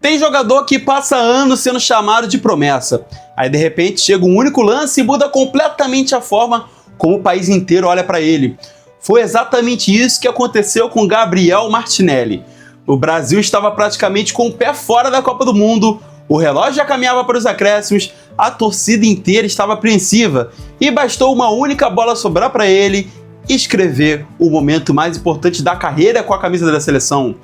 Tem jogador que passa anos sendo chamado de promessa. Aí de repente chega um único lance e muda completamente a forma como o país inteiro olha para ele. Foi exatamente isso que aconteceu com Gabriel Martinelli. O Brasil estava praticamente com o pé fora da Copa do Mundo, o relógio já caminhava para os acréscimos, a torcida inteira estava apreensiva e bastou uma única bola sobrar para ele escrever o momento mais importante da carreira com a camisa da seleção.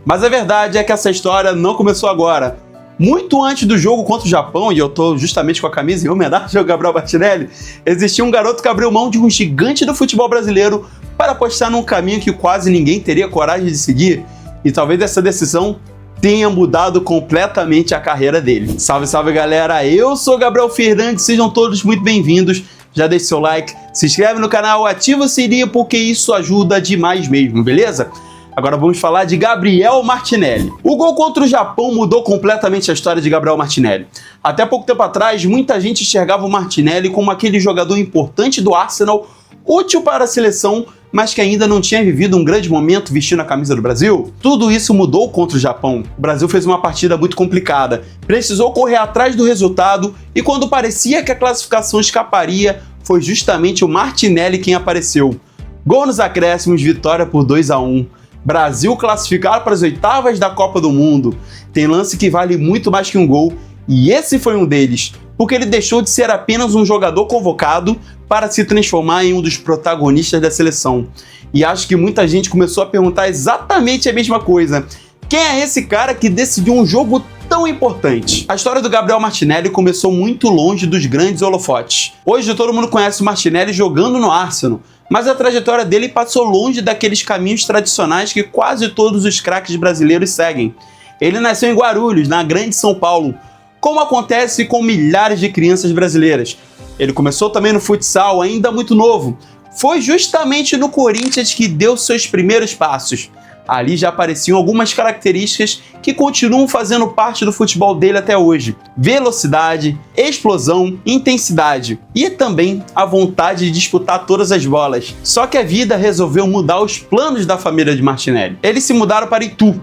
Mas a verdade é que essa história não começou agora. Muito antes do jogo contra o Japão, e eu tô justamente com a camisa em homenagem ao Gabriel Martinelli, existia um garoto que abriu mão de um gigante do futebol brasileiro para apostar num caminho que quase ninguém teria coragem de seguir. E talvez essa decisão tenha mudado completamente a carreira dele. Salve, salve galera, eu sou Gabriel Fernandes, sejam todos muito bem-vindos. Já deixa seu like, se inscreve no canal, ativa o sininho porque isso ajuda demais mesmo, beleza? Agora vamos falar de Gabriel Martinelli. O gol contra o Japão mudou completamente a história de Gabriel Martinelli. Até pouco tempo atrás, muita gente enxergava o Martinelli como aquele jogador importante do Arsenal, útil para a seleção, mas que ainda não tinha vivido um grande momento vestindo a camisa do Brasil. Tudo isso mudou contra o Japão. O Brasil fez uma partida muito complicada, precisou correr atrás do resultado e quando parecia que a classificação escaparia, foi justamente o Martinelli quem apareceu. Gol nos acréscimos, vitória por 2-1. Brasil classificado para as oitavas da Copa do Mundo. Tem lance que vale muito mais que um gol, e esse foi um deles, porque ele deixou de ser apenas um jogador convocado para se transformar em um dos protagonistas da seleção. E acho que muita gente começou a perguntar exatamente a mesma coisa. Quem é esse cara que decidiu um jogo tão importante? A história do Gabriel Martinelli começou muito longe dos grandes holofotes. Hoje todo mundo conhece o Martinelli jogando no Arsenal, mas a trajetória dele passou longe daqueles caminhos tradicionais que quase todos os craques brasileiros seguem. Ele nasceu em Guarulhos, na Grande São Paulo, como acontece com milhares de crianças brasileiras. Ele começou também no futsal, ainda muito novo. Foi justamente no Corinthians que deu seus primeiros passos. Ali já apareciam algumas características que continuam fazendo parte do futebol dele até hoje. Velocidade, explosão, intensidade e também a vontade de disputar todas as bolas. Só que a vida resolveu mudar os planos da família de Martinelli. Eles se mudaram para Itu.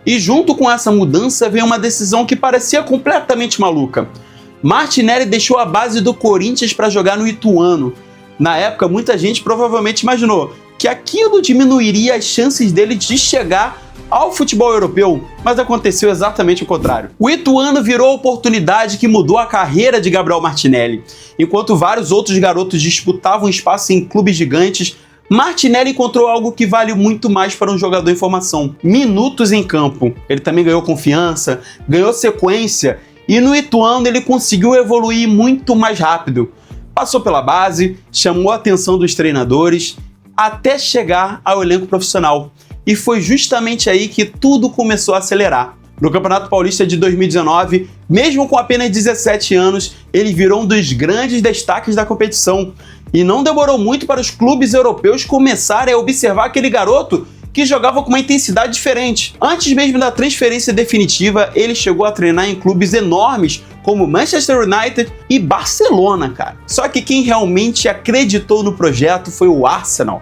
E junto com essa mudança veio uma decisão que parecia completamente maluca. Martinelli deixou a base do Corinthians para jogar no Ituano. Na época, muita gente provavelmente imaginou que aquilo diminuiria as chances dele de chegar ao futebol europeu, mas aconteceu exatamente o contrário. O Ituano virou a oportunidade que mudou a carreira de Gabriel Martinelli. Enquanto vários outros garotos disputavam espaço em clubes gigantes, Martinelli encontrou algo que vale muito mais para um jogador em formação: minutos em campo. Ele também ganhou confiança, ganhou sequência e no Ituano ele conseguiu evoluir muito mais rápido. Passou pela base, chamou a atenção dos treinadores, até chegar ao elenco profissional. E foi justamente aí que tudo começou a acelerar. No Campeonato Paulista de 2019, mesmo com apenas 17 anos, ele virou um dos grandes destaques da competição. E não demorou muito para os clubes europeus começarem a observar aquele garoto que jogava com uma intensidade diferente. Antes mesmo da transferência definitiva, ele chegou a treinar em clubes enormes como Manchester United e Barcelona, cara. Só que quem realmente acreditou no projeto foi o Arsenal.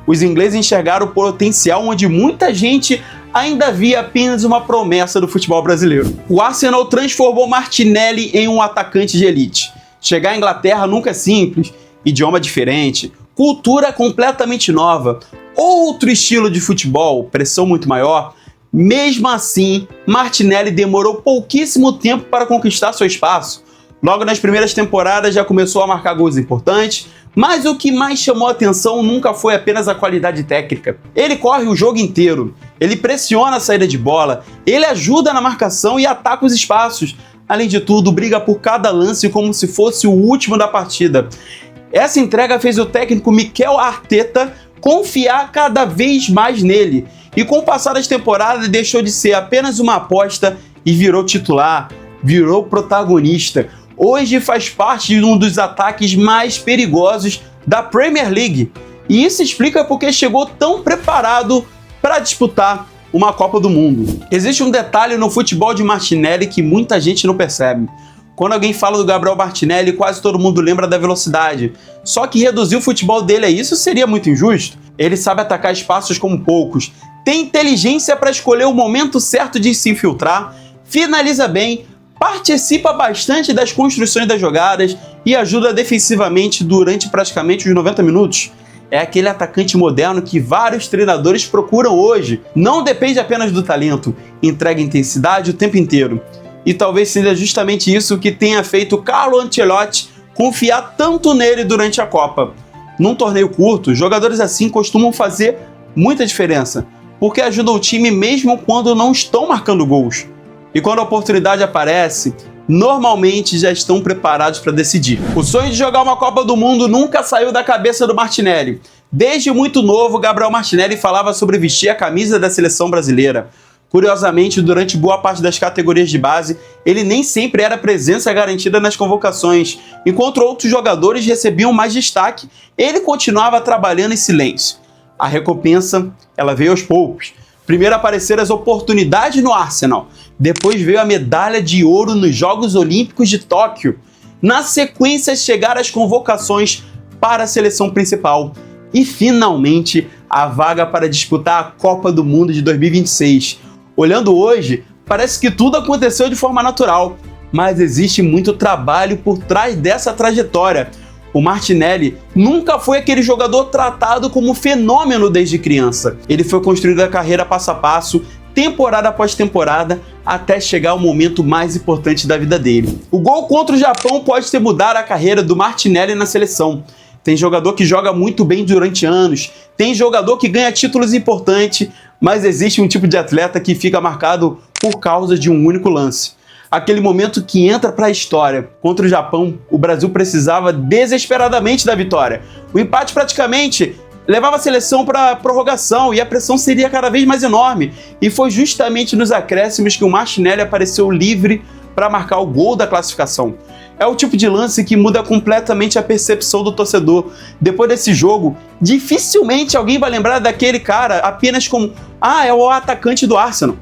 Os ingleses enxergaram o potencial onde muita gente ainda via apenas uma promessa do futebol brasileiro. O Arsenal transformou Martinelli em um atacante de elite. Chegar à Inglaterra nunca é simples, idioma diferente, cultura completamente nova, outro estilo de futebol, pressão muito maior. Mesmo assim, Martinelli demorou pouquíssimo tempo para conquistar seu espaço. Logo nas primeiras temporadas já começou a marcar gols importantes, mas o que mais chamou a atenção nunca foi apenas a qualidade técnica. Ele corre o jogo inteiro, ele pressiona a saída de bola, ele ajuda na marcação e ataca os espaços. Além de tudo, briga por cada lance como se fosse o último da partida. Essa entrega fez o técnico Mikel Arteta confiar cada vez mais nele. E com o passar das temporadas deixou de ser apenas uma aposta e virou titular, virou protagonista. Hoje faz parte de um dos ataques mais perigosos da Premier League. E isso explica porque chegou tão preparado para disputar uma Copa do Mundo. Existe um detalhe no futebol de Martinelli que muita gente não percebe. Quando alguém fala do Gabriel Martinelli, quase todo mundo lembra da velocidade. Só que reduzir o futebol dele a isso seria muito injusto. Ele sabe atacar espaços como poucos, tem inteligência para escolher o momento certo de se infiltrar, finaliza bem, participa bastante das construções das jogadas e ajuda defensivamente durante praticamente os 90 minutos. É aquele atacante moderno que vários treinadores procuram hoje. Não depende apenas do talento, entrega intensidade o tempo inteiro. E talvez seja justamente isso que tenha feito Carlo Ancelotti confiar tanto nele durante a Copa. Num torneio curto, jogadores assim costumam fazer muita diferença, porque ajudam o time mesmo quando não estão marcando gols. E quando a oportunidade aparece, normalmente já estão preparados para decidir. O sonho de jogar uma Copa do Mundo nunca saiu da cabeça do Martinelli. Desde muito novo, Gabriel Martinelli falava sobre vestir a camisa da seleção brasileira. Curiosamente, durante boa parte das categorias de base, ele nem sempre era presença garantida nas convocações. Enquanto outros jogadores recebiam mais destaque, ele continuava trabalhando em silêncio. A recompensa, ela veio aos poucos. Primeiro apareceram as oportunidades no Arsenal. Depois veio a medalha de ouro nos Jogos Olímpicos de Tóquio. Na sequência, chegaram as convocações para a seleção principal. E, finalmente, a vaga para disputar a Copa do Mundo de 2026. Olhando hoje, parece que tudo aconteceu de forma natural, mas existe muito trabalho por trás dessa trajetória. O Martinelli nunca foi aquele jogador tratado como fenômeno desde criança. Ele foi construindo a carreira passo a passo, temporada após temporada, até chegar ao momento mais importante da vida dele. O gol contra o Japão pode ter mudado a carreira do Martinelli na seleção. Tem jogador que joga muito bem durante anos, tem jogador que ganha títulos importantes, mas existe um tipo de atleta que fica marcado por causa de um único lance. Aquele momento que entra para a história. Contra o Japão, o Brasil precisava desesperadamente da vitória. O empate praticamente levava a seleção para a prorrogação e a pressão seria cada vez mais enorme. E foi justamente nos acréscimos que o Martinelli apareceu livre para marcar o gol da classificação. É o tipo de lance que muda completamente a percepção do torcedor. Depois desse jogo, dificilmente alguém vai lembrar daquele cara apenas como é o atacante do Arsenal.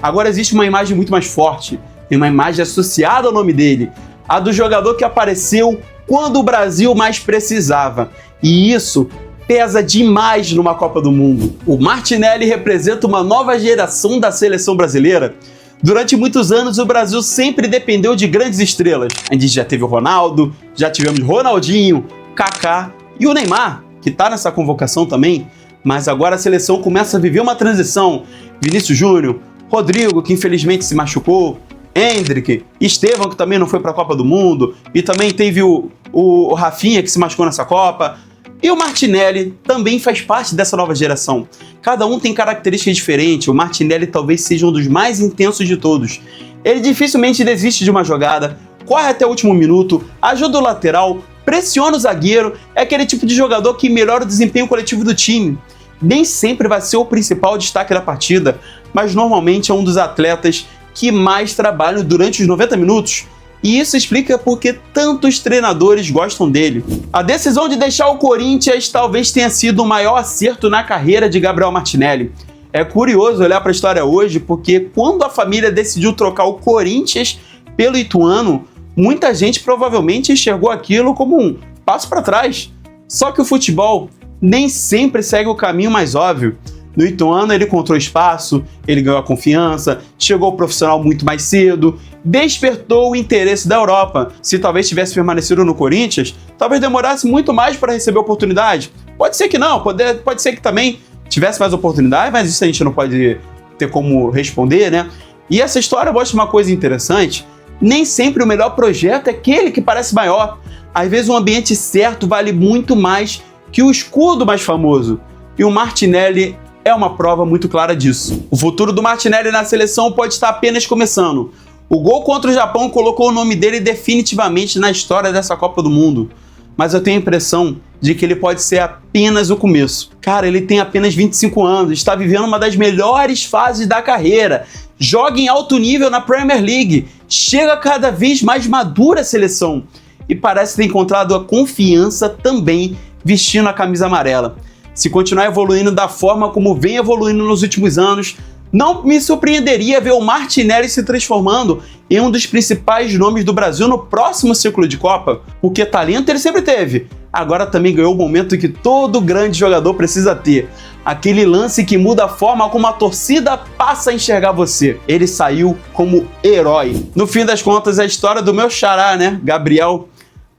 Agora existe uma imagem muito mais forte, tem uma imagem associada ao nome dele, a do jogador que apareceu quando o Brasil mais precisava. E isso pesa demais numa Copa do Mundo. O Martinelli representa uma nova geração da seleção brasileira. Durante muitos anos, o Brasil sempre dependeu de grandes estrelas. A gente já teve o Ronaldo, já tivemos Ronaldinho, Kaká e o Neymar, que está nessa convocação também. Mas agora a seleção começa a viver uma transição. Vinícius Júnior, Rodrigo, que infelizmente se machucou, Endrick, Estevão, que também não foi para a Copa do Mundo, e também teve o Rafinha, que se machucou nessa Copa. E o Martinelli também faz parte dessa nova geração. Cada um tem características diferentes. O Martinelli talvez seja um dos mais intensos de todos. Ele dificilmente desiste de uma jogada, corre até o último minuto, ajuda o lateral, pressiona o zagueiro. É aquele tipo de jogador que melhora o desempenho coletivo do time. Nem sempre vai ser o principal destaque da partida, mas normalmente é um dos atletas que mais trabalham durante os 90 minutos. E isso explica porque tantos treinadores gostam dele. A decisão de deixar o Corinthians talvez tenha sido o maior acerto na carreira de Gabriel Martinelli. É curioso olhar para a história hoje, porque quando a família decidiu trocar o Corinthians pelo Ituano, muita gente provavelmente enxergou aquilo como um passo para trás. Só que o futebol nem sempre segue o caminho mais óbvio. No Ituano ele encontrou espaço, ele ganhou a confiança, chegou ao profissional muito mais cedo, despertou o interesse da Europa. Se talvez tivesse permanecido no Corinthians, talvez demorasse muito mais para receber oportunidade. Pode ser que não, pode ser que também tivesse mais oportunidade, mas isso a gente não pode ter como responder, né? E essa história mostra uma coisa interessante. Nem sempre o melhor projeto é aquele que parece maior. Às vezes o ambiente certo vale muito mais que o escudo mais famoso. E o Martinelli é uma prova muito clara disso. O futuro do Martinelli na seleção pode estar apenas começando. O gol contra o Japão colocou o nome dele definitivamente na história dessa Copa do Mundo. Mas eu tenho a impressão de que ele pode ser apenas o começo. Cara, ele tem apenas 25 anos, está vivendo uma das melhores fases da carreira, joga em alto nível na Premier League, chega cada vez mais madura a seleção e parece ter encontrado a confiança também vestindo a camisa amarela. Se continuar evoluindo da forma como vem evoluindo nos últimos anos, não me surpreenderia ver o Martinelli se transformando em um dos principais nomes do Brasil no próximo ciclo de Copa, porque talento ele sempre teve. Agora também ganhou o momento que todo grande jogador precisa ter, aquele lance que muda a forma como a torcida passa a enxergar você. Ele saiu como herói. No fim das contas, é a história do meu xará, né, Gabriel,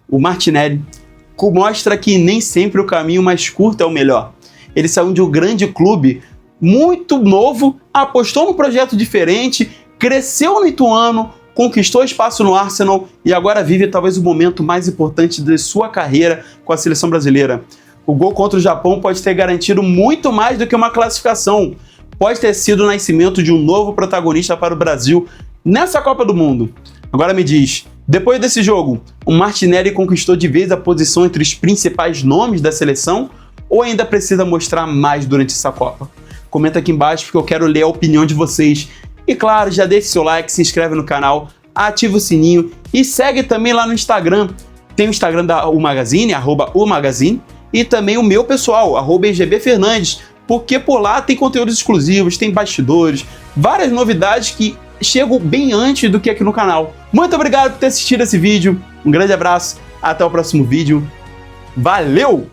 o Martinelli, mostra que nem sempre o caminho mais curto é o melhor. Ele saiu de um grande clube, muito novo, apostou num projeto diferente, cresceu no Ituano, conquistou espaço no Arsenal e agora vive talvez o momento mais importante de sua carreira com a seleção brasileira. O gol contra o Japão pode ter garantido muito mais do que uma classificação. Pode ter sido o nascimento de um novo protagonista para o Brasil nessa Copa do Mundo. Agora me diz, depois desse jogo, o Martinelli conquistou de vez a posição entre os principais nomes da seleção ou ainda precisa mostrar mais durante essa Copa? Comenta aqui embaixo porque eu quero ler a opinião de vocês. E claro, já deixa seu like, se inscreve no canal, ativa o sininho e segue também lá no Instagram. Tem o Instagram da U Magazine, @umagazine, e também o meu pessoal, @EGBFernandes, porque por lá tem conteúdos exclusivos, tem bastidores, várias novidades que chegam bem antes do que aqui no canal. Muito obrigado por ter assistido esse vídeo, um grande abraço, até o próximo vídeo, valeu!